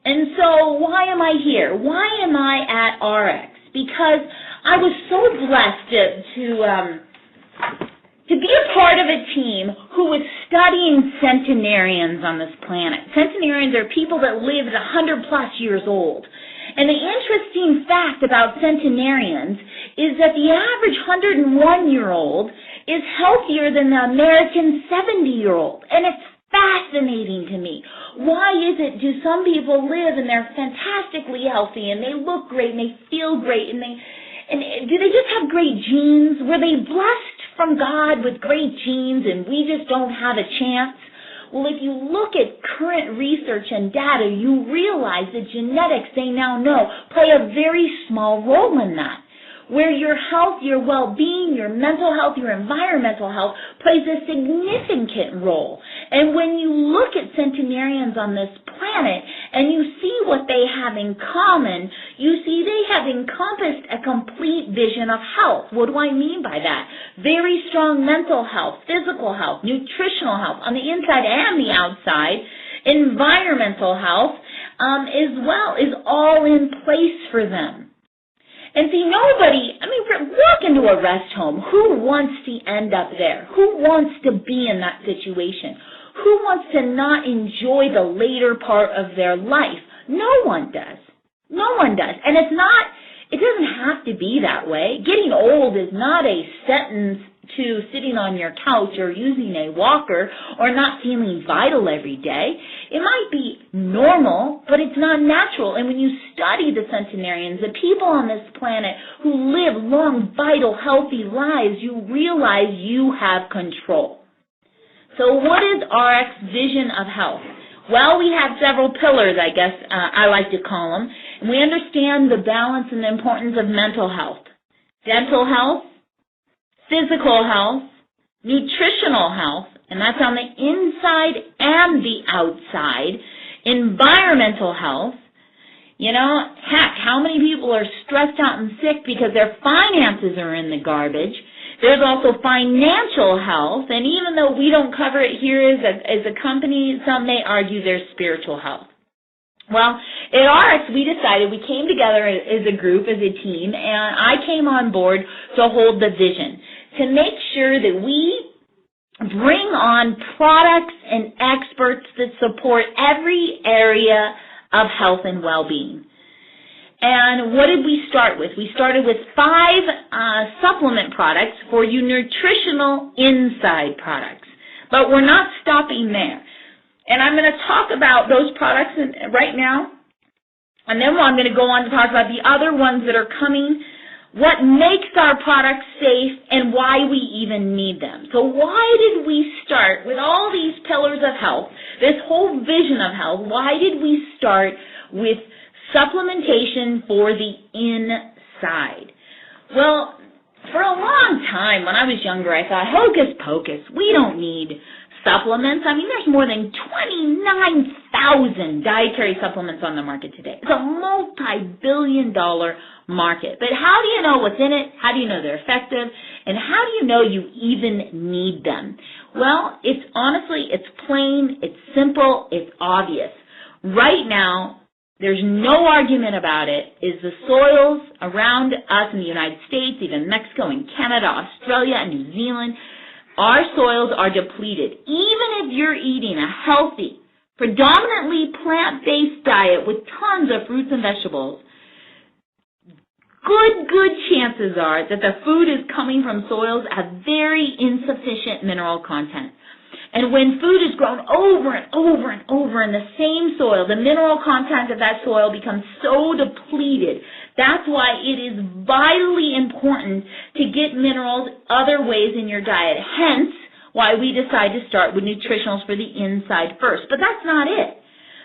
And so why am I here? Why am I at Ariix? Because I was so blessed to be a part of a team who was studying centenarians on this planet. Centenarians are people that lived 100+ years old. And the interesting fact about centenarians is that the average 101-year-old is healthier than the American 70-year-old. And it's fascinating to me. Why is it do some people live and they're fantastically healthy and they look great and they feel great and do they just have great genes? Were they blessed from God with great genes and we just don't have a chance? Well, if you look at current research and data, you realize that genetics, they now know, play a very small role in that. Where your health, your well-being, your mental health, your environmental health plays a significant role. And when you look at centenarians on this planet and you see what they have in common, you see they have encompassed a complete vision of health. What do I mean by that? Very strong mental health, physical health, nutritional health on the inside and the outside, environmental health as well is all in place for them. And see, walk into a rest home. Who wants to end up there? Who wants to be in that situation? Who wants to not enjoy the later part of their life? No one does. No one does. And it doesn't have to be that way. Getting old is not a sentence to sitting on your couch or using a walker or not feeling vital every day. It might be normal, but it's not natural. And when you study the centenarians, the people on this planet who live long, vital, healthy lives, you realize you have control. So what is Ariix's vision of health? Well, we have several pillars, I guess I like to call them. And we understand the balance and the importance of mental health, dental health, physical health, nutritional health, and that's on the inside and the outside, environmental health. Heck, how many people are stressed out and sick because their finances are in the garbage? There's also financial health, and even though we don't cover it here as a company, some may argue there's spiritual health. Well, at Ariix, we decided, we came together as a group, as a team, and I came on board to hold the vision, to make sure that we bring on products and experts that support every area of health and well-being. And what did we start with? We started with 5 supplement products for your nutritional inside products. But we're not stopping there. And I'm going to talk about those products right now, and then I'm going to go on to talk about the other ones that are coming, what makes our products safe, and why we even need them. So why did we start with all these pillars of health, this whole vision of health? Why did we start with supplementation for the inside? Well, for a long time, when I was younger, I thought, hocus pocus, we don't need supplements. There's more than 29,000 dietary supplements on the market today. It's a multi-billion-dollar market. But how do you know what's in it? How do you know they're effective? And how do you know you even need them? Well, it's plain, it's simple, it's obvious. Right now, there's no argument about it, is the soils around us in the United States, even Mexico and Canada, Australia and New Zealand, our soils are depleted. Even if you're eating a healthy, predominantly plant-based diet with tons of fruits and vegetables, good chances are that the food is coming from soils that have very insufficient mineral content. And when food is grown over and over and over in the same soil, the mineral content of that soil becomes so depleted. That's why it is vitally important to get minerals other ways in your diet. Hence, why we decide to start with nutritionals for the inside first. But that's not it.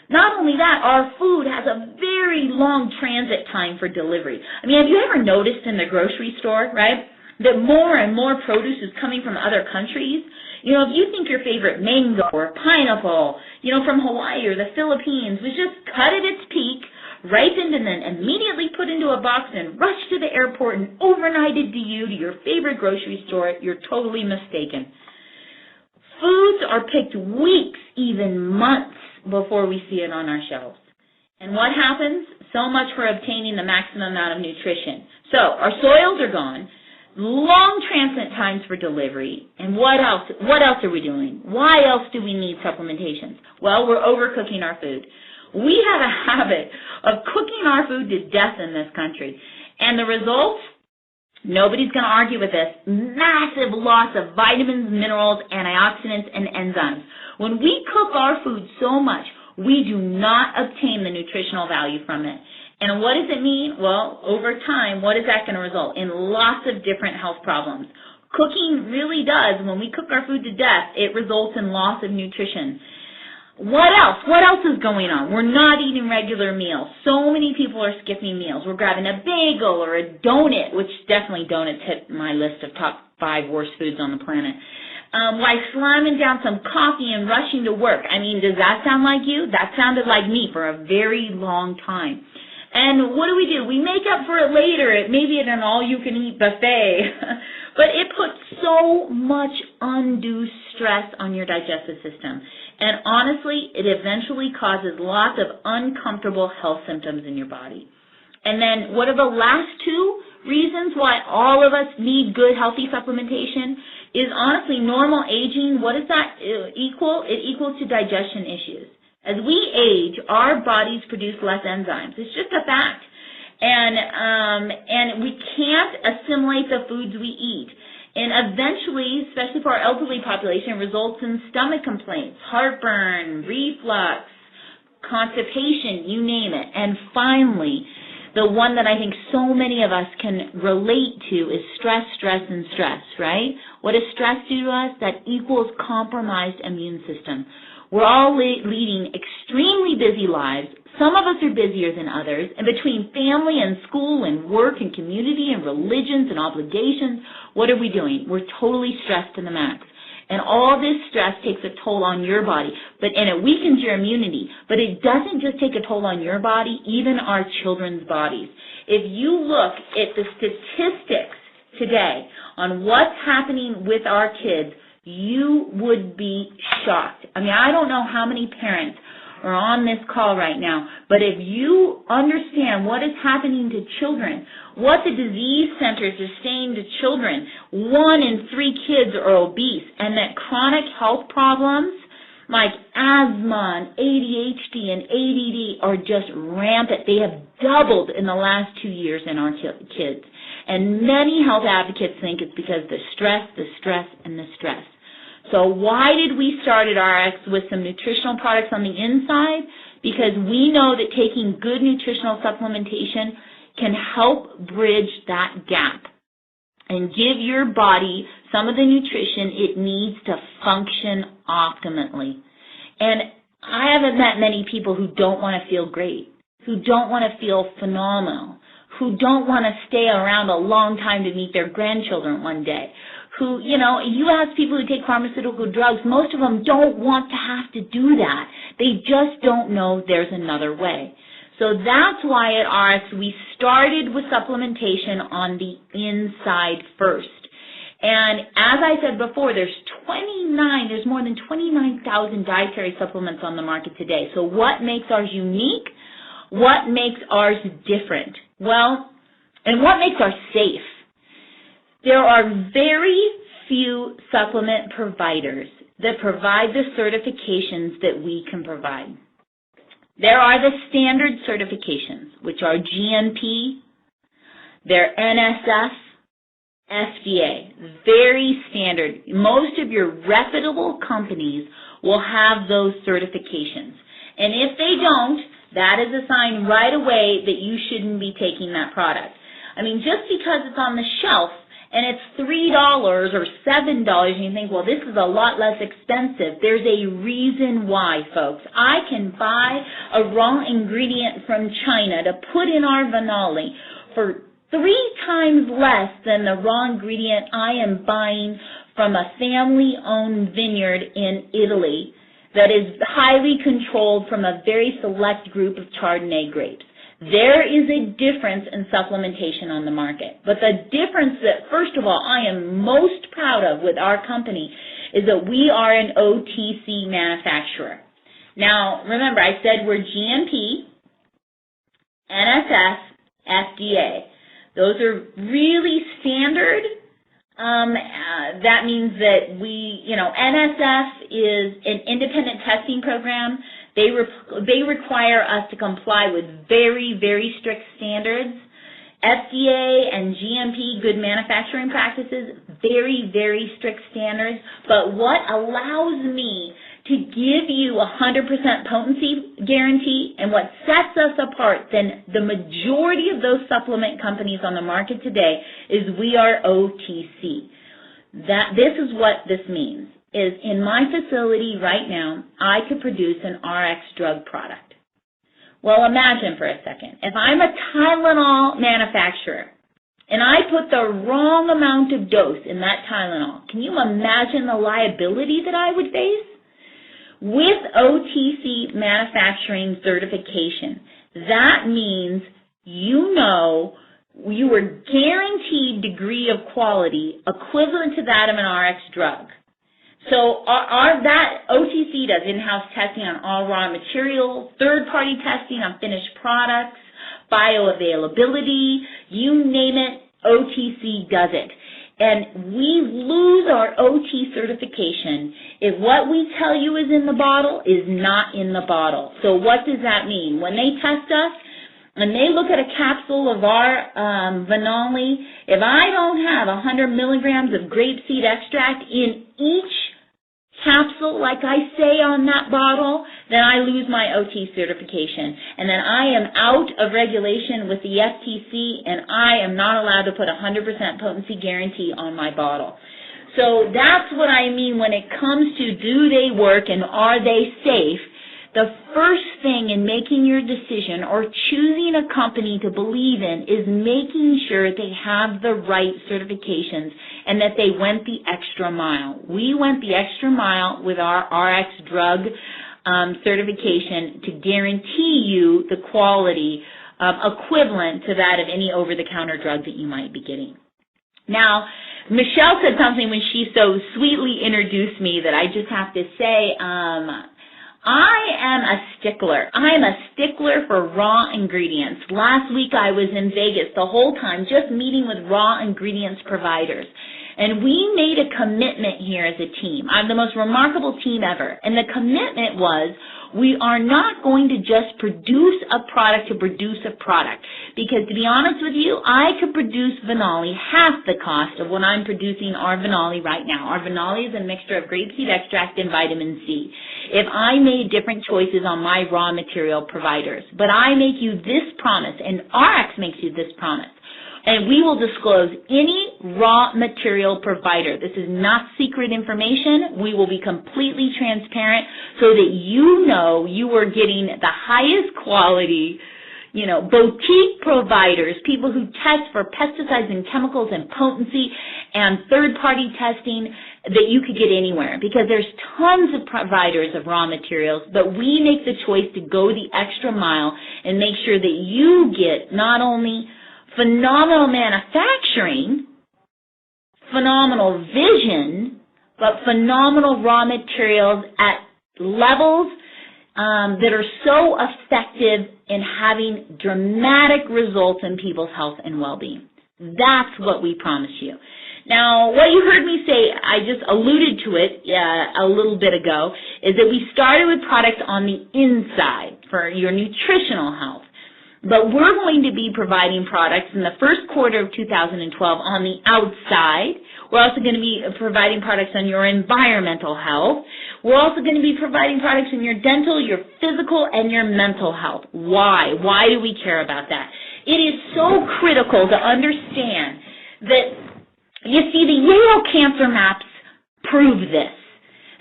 Not only that, our food has a very long transit time for delivery. Have you ever noticed in the grocery store, right, that more and more produce is coming from other countries? If you think your favorite mango or pineapple, from Hawaii or the Philippines was just cut at its peak, ripened, and then immediately put into a box and rushed to the airport and overnighted to you to your favorite grocery store, you're totally mistaken. Foods are picked weeks, even months, before we see it on our shelves. And what happens? So much for obtaining the maximum amount of nutrition. So our soils are gone, long transit times for delivery, and what else? What else are we doing? Why else do we need supplementations? Well, we're overcooking our food. We have a habit of cooking our food to death in this country. And the results? Nobody's going to argue with this. Massive loss of vitamins, minerals, antioxidants, and enzymes. When we cook our food so much, we do not obtain the nutritional value from it. And what does it mean? Well, over time, what is that going to result? In lots of different health problems. Cooking really does, when we cook our food to death, it results in loss of nutrition. What else? What else is going on? We're not eating regular meals. So many people are skipping meals. We're grabbing a bagel or a donut, which definitely donuts hit my list of top 5 worst foods on the planet. Like slamming down some coffee and rushing to work. I mean, does that sound like you? That sounded like me for a very long time. And what do? We make up for it later, maybe at an all-you-can-eat buffet. But it puts so much undue stress on your digestive system. And honestly, it eventually causes lots of uncomfortable health symptoms in your body. And then what are the last 2 reasons why all of us need good, healthy supplementation? Is honestly normal aging. What does that equal? It equals to digestion issues. As we age, our bodies produce less enzymes. It's just a fact. And we can't assimilate the foods we eat. And eventually, especially for our elderly population, it results in stomach complaints, heartburn, reflux, constipation, you name it. And finally, the one that I think so many of us can relate to is stress, and stress, right? What does stress do to us? That equals compromised immune system. We're all leading extremely busy lives. Some of us are busier than others. And between family and school and work and community and religions and obligations, what are we doing? We're totally stressed to the max. And all this stress takes a toll on your body, and it weakens your immunity. But it doesn't just take a toll on your body, even our children's bodies. If you look at the statistics today on what's happening with our kids, you would be shocked. I mean, I don't know how many parents are on this call right now, but if you understand what is happening to children, what the disease centers are saying to children, 1 in 3 kids are obese, and that chronic health problems like asthma and ADHD and ADD are just rampant. They have doubled in the last 2 years in our kids. And many health advocates think it's because the stress, and the stress. So why did we start at Ariix with some nutritional products on the inside? Because we know that taking good nutritional supplementation can help bridge that gap and give your body some of the nutrition it needs to function optimally. And I haven't met many people who don't want to feel great, who don't want to feel phenomenal, who don't want to stay around a long time to meet their grandchildren one day, who, you ask people who take pharmaceutical drugs, most of them don't want to have to do that. They just don't know there's another way. So that's why at Ariix we started with supplementation on the inside first. And as I said before, there's more than 29,000 dietary supplements on the market today. So what makes ours unique? What makes ours different? Well, and what makes ours safe? There are very few supplement providers that provide the certifications that we can provide. There are the standard certifications, which are GMP, they're NSF, FDA, very standard. Most of your reputable companies will have those certifications. And if they don't, that is a sign right away that you shouldn't be taking that product. I mean, just because it's on the shelf and it's $3 or $7 and you think, well, this is a lot less expensive, there's a reason why, folks. I can buy a raw ingredient from China to put in our vanoli for 3 times less than the raw ingredient I am buying from a family-owned vineyard in Italy that is highly controlled from a very select group of Chardonnay grapes. There is a difference in supplementation on the market. But the difference that, first of all, I am most proud of with our company is that we are an OTC manufacturer. Now, remember, I said we're GMP, NSF, FDA. Those are really standard. That means that NSF is an independent testing program. They require us to comply with very, very strict standards. FDA and GMP, good manufacturing practices, very, very strict standards. But what allows me to give you 100% potency guarantee, and what sets us apart than the majority of those supplement companies on the market today, is we are OTC. This is what this means, is in my facility right now, I could produce an RX drug product. Well, imagine for a second, if I'm a Tylenol manufacturer, and I put the wrong amount of dose in that Tylenol, can you imagine the liability that I would face? With OTC manufacturing certification, that means you are guaranteed degree of quality equivalent to that of an RX drug. So that OTC does in-house testing on all raw materials, third-party testing on finished products, bioavailability, you name it, OTC does it. And we lose our OT certification if what we tell you is in the bottle is not in the bottle. So what does that mean? When they test us and they look at a capsule of our Venali, if I don't have 100 milligrams of grapeseed extract in each capsule, like I say on that bottle, then I lose my OT certification. And then I am out of regulation with the FTC, and I am not allowed to put 100% potency guarantee on my bottle. So that's what I mean when it comes to do they work and are they safe. The first thing in making your decision or choosing a company to believe in is making sure they have the right certifications and that they went the extra mile. We went the extra mile with our RX drug certification to guarantee you the quality equivalent to that of any over-the-counter drug that you might be getting. Now, Michelle said something when she so sweetly introduced me that I just have to say, I am a stickler. I am a stickler for raw ingredients. Last week I was in Vegas the whole time just meeting with raw ingredients providers. And we made a commitment here as a team. I'm the most remarkable team ever. And the commitment was we are not going to just produce a product to produce a product. Because to be honest with you, I could produce Venali half the cost of what I'm producing our Venali right now. Our Venali is a mixture of grapeseed extract and vitamin C. If I made different choices on my raw material providers, but I make you this promise, and RX makes you this promise, and we will disclose any raw material provider. This is not secret information. We will be completely transparent so that you know you are getting the highest quality, boutique providers, people who test for pesticides and chemicals and potency and third-party testing that you could get anywhere, because there's tons of providers of raw materials, but we make the choice to go the extra mile and make sure that you get not only phenomenal manufacturing, phenomenal vision, but phenomenal raw materials at levels that are so effective in having dramatic results in people's health and well-being. That's what we promise you. Now, what you heard me say, I just alluded to it a little bit ago, is that we started with products on the inside for your nutritional health. But we're going to be providing products in the first quarter of 2012 on the outside. We're also going to be providing products on your environmental health. We're also going to be providing products in your dental, your physical, and your mental health. Why? Why do we care about that? It is so critical to understand that, you see, the Yale cancer maps prove this.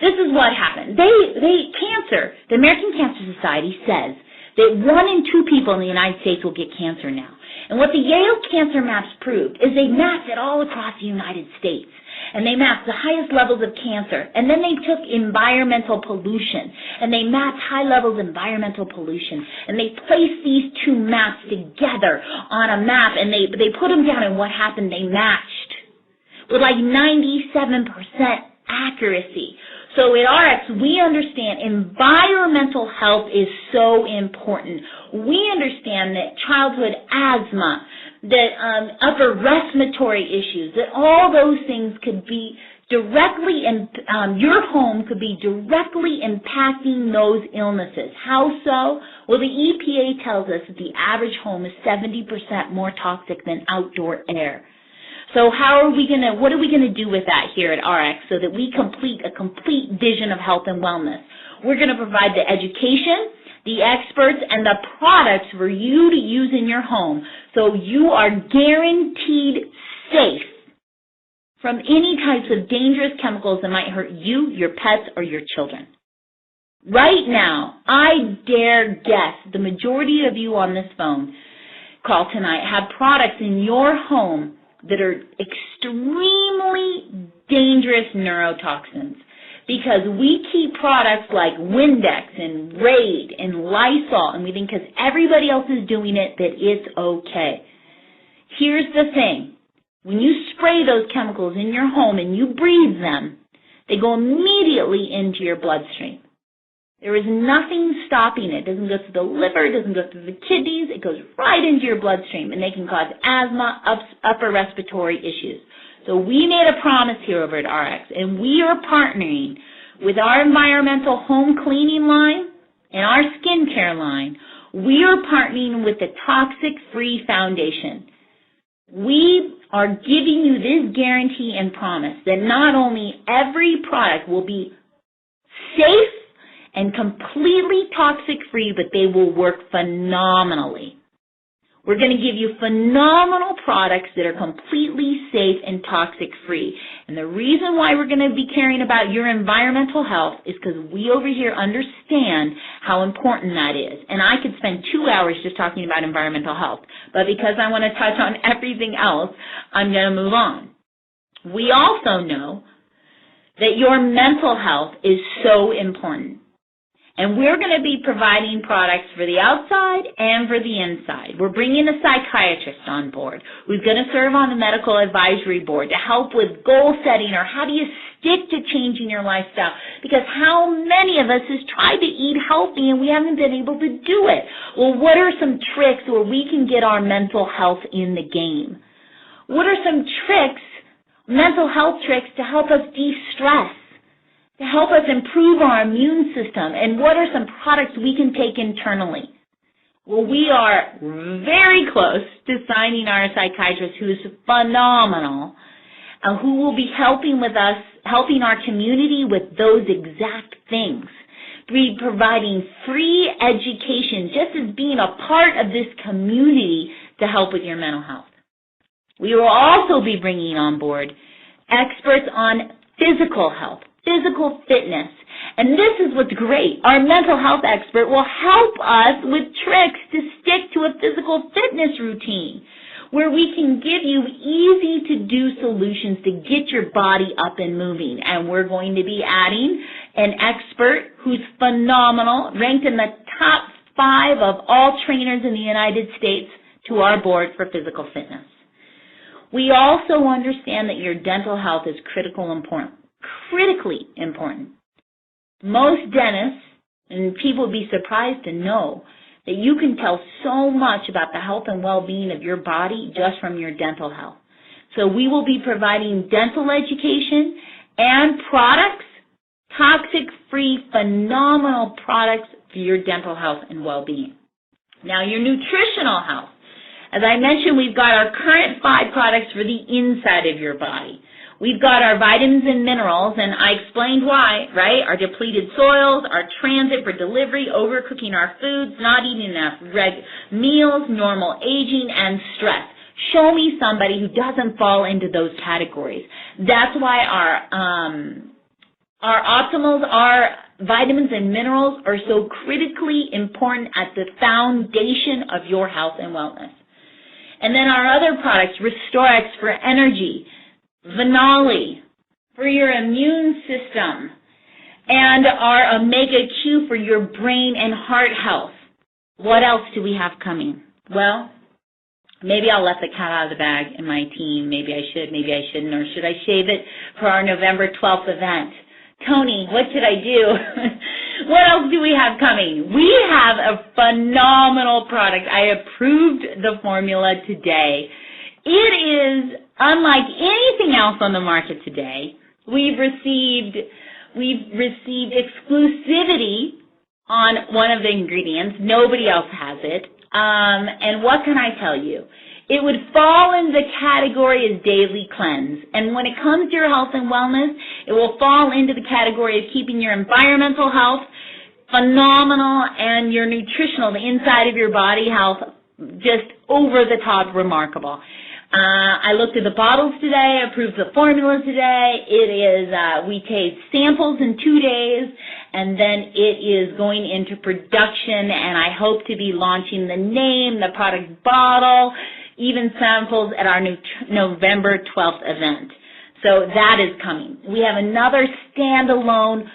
This is what happened. The American Cancer Society says that 1 in 2 people in the United States will get cancer now. And what the Yale cancer maps proved is they mapped it all across the United States. And they mapped the highest levels of cancer. And then they took environmental pollution. And they mapped high levels of environmental pollution. And they placed these 2 maps together on a map. And they put them down, and what happened? They matched with like 97% accuracy. So at Ariix, we understand environmental health is so important. We understand that childhood asthma, that upper respiratory issues, that all those things could be directly, your home could be directly impacting those illnesses. How so? Well, the EPA tells us that the average home is 70% more toxic than outdoor air. So what are we going to do with that here at Ariix so that we complete a complete vision of health and wellness? We're going to provide the education, the experts, and the products for you to use in your home so you are guaranteed safe from any types of dangerous chemicals that might hurt you, your pets, or your children. Right now, I dare guess the majority of you on this phone call tonight have products in your home that are extremely dangerous neurotoxins, because we keep products like Windex and Raid and Lysol, and we think because everybody else is doing it that it's okay. Here's the thing. When you spray those chemicals in your home and you breathe them, they go immediately into your bloodstream. There is nothing stopping it. It doesn't go through the liver, it doesn't go through the kidneys, it goes right into your bloodstream, and they can cause asthma, upper respiratory issues. So we made a promise here over at Ariix, and we are partnering with our environmental home cleaning line and our skincare line. We are partnering with the Toxic Free Foundation. We are giving you this guarantee and promise that not only every product will be safe and completely toxic-free, but they will work phenomenally. We're going to give you phenomenal products that are completely safe and toxic-free. And the reason why we're going to be caring about your environmental health is because we over here understand how important that is. And I could spend 2 hours just talking about environmental health, but because I want to touch on everything else, I'm going to move on. We also know that your mental health is so important. And we're going to be providing products for the outside and for the inside. We're bringing a psychiatrist on board who's going to serve on the medical advisory board to help with goal setting, or how do you stick to changing your lifestyle. Because how many of us has tried to eat healthy and we haven't been able to do it? Well, what are some tricks where we can get our mental health in the game? What are some tricks, mental health tricks, to help us de-stress, to help us improve our immune system, and what are some products we can take internally? Well, we are very close to signing our psychiatrist, who is phenomenal, and who will be helping our community with those exact things. Be providing free education, just as being a part of this community to help with your mental health. We will also be bringing on board experts on physical health, physical fitness. And this is what's great. Our mental health expert will help us with tricks to stick to a physical fitness routine, where we can give you easy-to-do solutions to get your body up and moving. And we're going to be adding an expert who's phenomenal, ranked in the top 5 of all trainers in the United States, to our board for physical fitness. We also understand that your dental health is critically important. Most dentists, and people would be surprised to know, that you can tell so much about the health and well-being of your body just from your dental health. So we will be providing dental education and products, toxic-free, phenomenal products for your dental health and well-being. Now, your nutritional health. As I mentioned, we've got our current 5 products for the inside of your body. We've got our vitamins and minerals, and I explained why, right? Our depleted soils, our transit for delivery, overcooking our foods, not eating enough meals, normal aging, and stress. Show me somebody who doesn't fall into those categories. That's why our optimals, our vitamins and minerals, are so critically important at the foundation of your health and wellness. And then our other products, Restorex for energy, Venali for your immune system, and our Omega Q for your brain and heart health. What else do we have coming? Well, maybe I'll let the cat out of the bag in my team. Maybe I should, maybe I shouldn't, or should I save it for our November 12th event Tony, what should I do? What else do we have coming? We have a phenomenal product. I approved the formula today. It is unlike anything else on the market today. We've received exclusivity on one of the ingredients. Nobody else has it. And what can I tell you? It would fall in the category as daily cleanse. And when it comes to your health and wellness, it will fall into the category of keeping your environmental health phenomenal and your nutritional, the inside of your body health, just over the top remarkable. I looked at the bottles today, approved the formula today. It is, we take samples in 2 days, and then it is going into production, and I hope to be launching the name, the product bottle, even samples at our November 12th event. So that is coming. We have another standalone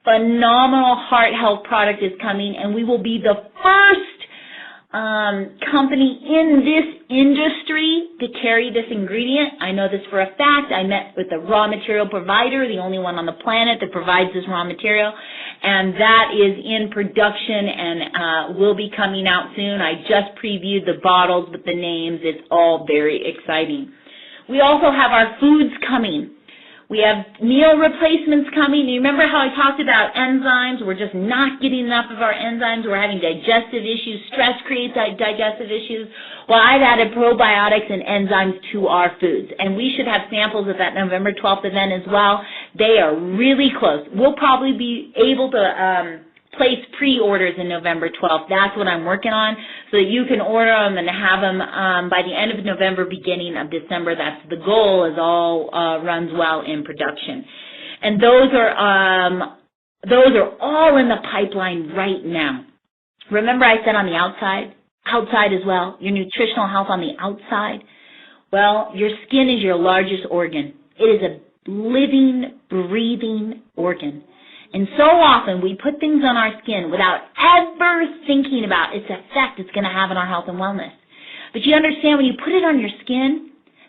phenomenal heart health product is coming, and we will be the first company in this industry to carry this ingredient. I know this for a fact. I met with the raw material provider, the only one on the planet that provides this raw material, and that is in production and will be coming out soon. I just previewed the bottles with the names. It's all very exciting. We also have our foods coming. We have meal replacements coming. You remember how I talked about enzymes? We're just not getting enough of our enzymes. We're having digestive issues. Stress creates digestive issues. Well, I've added probiotics and enzymes to our foods, and we should have samples at that November 12th event as well. They are really close. We'll probably be able to place pre-orders in November 12th. That's what I'm working on, so that you can order them and have them by the end of November, beginning of December. That's the goal, as all runs well in production. And those are all in the pipeline right now. Remember I said on the outside as well, your nutritional health on the outside? Well, your skin is your largest organ. It is a living, breathing organ. And so often we put things on our skin without ever thinking about its effect it's going to have on our health and wellness. But you understand, when you put it on your skin,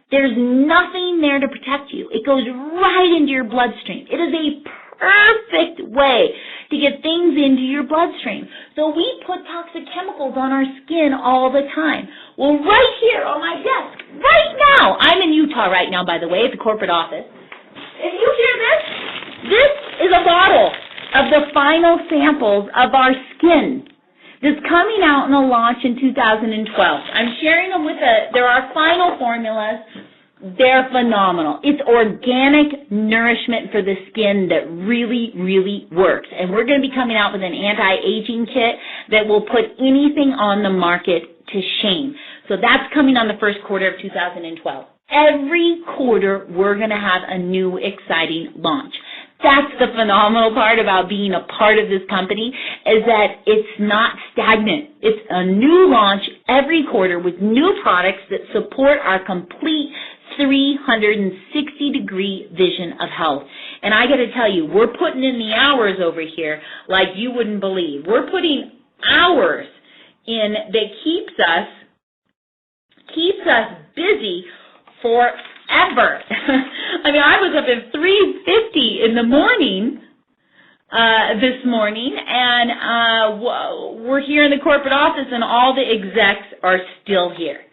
there's nothing there to protect you. It goes right into your bloodstream. It is a perfect way to get things into your bloodstream. So we put toxic chemicals on our skin all the time. Well, right here on my desk, right now, I'm in Utah right now, by the way, at the corporate office. If you hear this, this is a bottle of the final samples of our skin that's coming out in a launch in 2012. I'm sharing them with they're our final formulas. They're phenomenal. It's organic nourishment for the skin that really, really works. And we're going to be coming out with an anti-aging kit that will put anything on the market to shame. So that's coming on the first quarter of 2012. Every quarter, we're going to have a new, exciting launch. That's the phenomenal part about being a part of this company, is that it's not stagnant. It's a new launch every quarter with new products that support our complete 360-degree vision of health. And I got to tell you, we're putting in the hours over here like you wouldn't believe. We're putting hours in that keeps us busy forever. I mean, I was up at 3:50 in the morning this morning, and we're here in the corporate office, and all the execs are still here.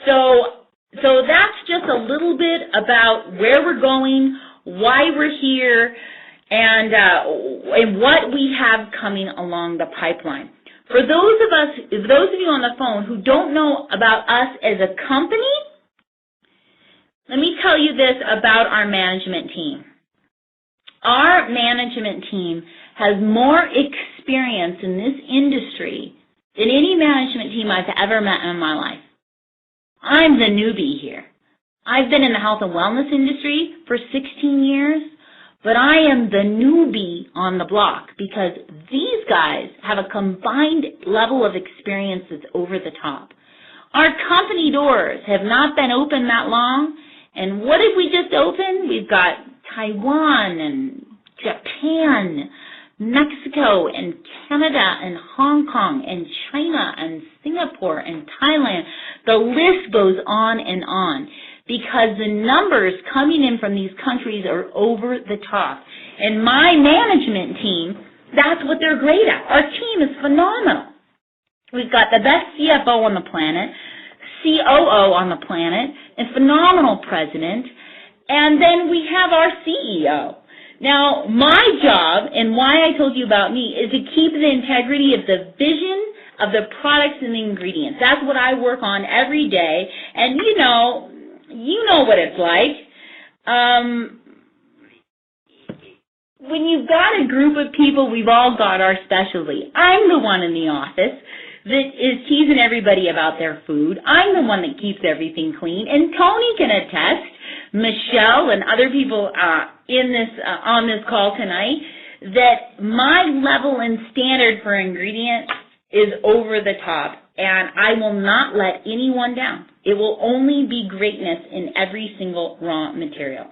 So that's just a little bit about where we're going, why we're here, and what we have coming along the pipeline. For those of you on the phone who don't know about us as a company, let me tell you this about our management team. Our management team has more experience in this industry than any management team I've ever met in my life. I'm the newbie here. I've been in the health and wellness industry for 16 years, but I am the newbie on the block because these guys have a combined level of experience that's over the top. Our company doors have not been open that long, and what have we just opened? We've got Taiwan and Japan, Mexico and Canada and Hong Kong and China and Singapore and Thailand. The list goes on because the numbers coming in from these countries are over the top. And my management team, that's what they're great at. Our team is phenomenal. We've got the best CFO on the planet, COO on the planet, a phenomenal president, and then we have our CEO. Now, my job, and why I told you about me, is to keep the integrity of the vision of the products and the ingredients. That's what I work on every day, and you know what it's like. When you've got a group of people, we've all got our specialty. I'm the one in the office that is teasing everybody about their food. I'm the one that keeps everything clean, and Tony can attest, Michelle and other people on this call tonight, that my level and standard for ingredients is over the top, and I will not let anyone down. It will only be greatness in every single raw material.